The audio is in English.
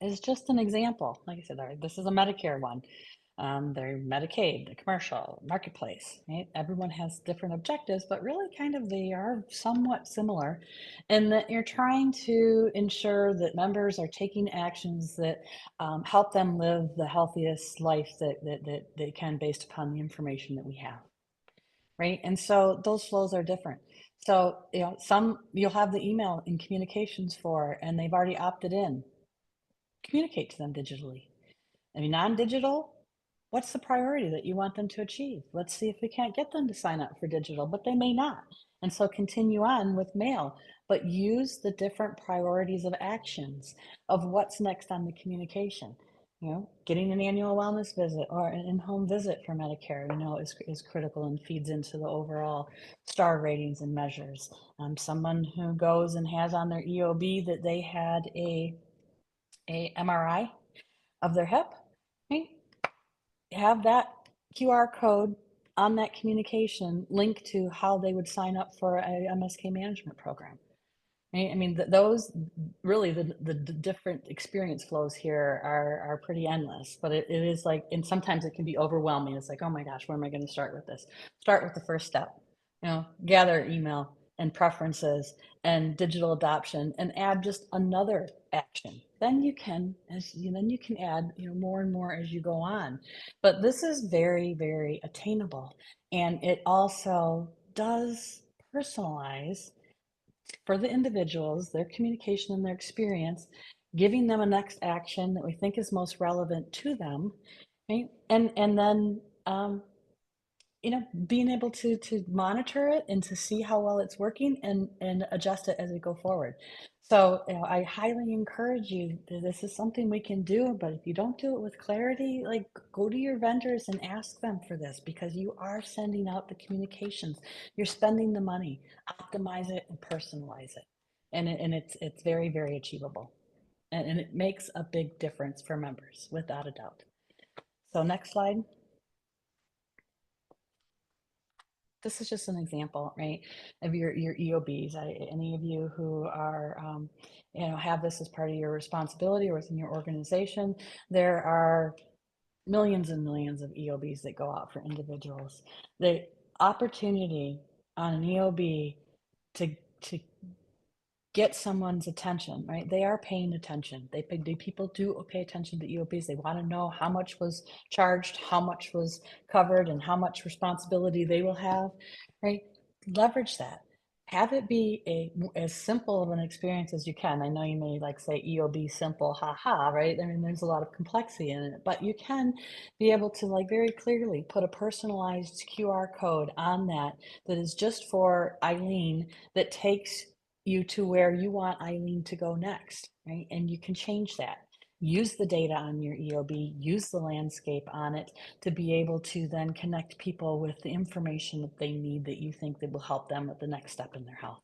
is just an example. Like I said, this is a Medicare one. They're Medicaid, the commercial, marketplace, right? Everyone has different objectives, but really kind of they are somewhat similar in that you're trying to ensure that members are taking actions that help them live the healthiest life that they can based upon the information that we have, right? And so those flows are different. So, some you'll have the email and communications for, and they've already opted in. Communicate to them digitally. I mean, non-digital, what's the priority that you want them to achieve? Let's see if we can't get them to sign up for digital, but they may not. And so continue on with mail, but use the different priorities of actions of what's next on the communication. Getting an annual wellness visit or an in-home visit for Medicare, is critical and feeds into the overall star ratings and measures. Someone who goes and has on their EOB that they had a MRI of their hip, right? Have that QR code on that communication linked to how they would sign up for a MSK management program. Right? I mean, those really the different experience flows here are pretty endless, but it is like, and sometimes it can be overwhelming. It's like, oh my gosh, where am I going to start with this? Start with the first step. Gather email and preferences and digital adoption, and add just another action. Then you can, then you can add, more and more as you go on. But this is very, very attainable, and it also does personalize for the individuals, their communication and their experience, giving them a next action that we think is most relevant to them, right? And then being able to monitor it and to see how well it's working and adjust it as we go forward. So, I highly encourage you. This is something we can do, but if you don't do it with clarity, like, go to your vendors and ask them for this, because you are sending out the communications. You're spending the money. Optimize it and personalize it, and it's very, very achievable, and it makes a big difference for members without a doubt. So next slide. This is just an example, right, of your EOBs. Any of you who are, have this as part of your responsibility or within your organization, there are millions and millions of EOBs that go out for individuals. The opportunity on an EOB to get someone's attention, right? They are paying attention. People do pay attention to EOBs. They want to know how much was charged, how much was covered, and how much responsibility they will have, right? Leverage that. Have it be as simple of an experience as you can. I know you may like say EOB simple, haha, right? I mean, there's a lot of complexity in it, but you can be able to like very clearly put a personalized QR code on that is just for Eileen, that takes you to where you want Eileen to go next, right? And you can change that. Use the data on your EOB, use the landscape on it to be able to then connect people with the information that they need that you think that will help them with the next step in their health.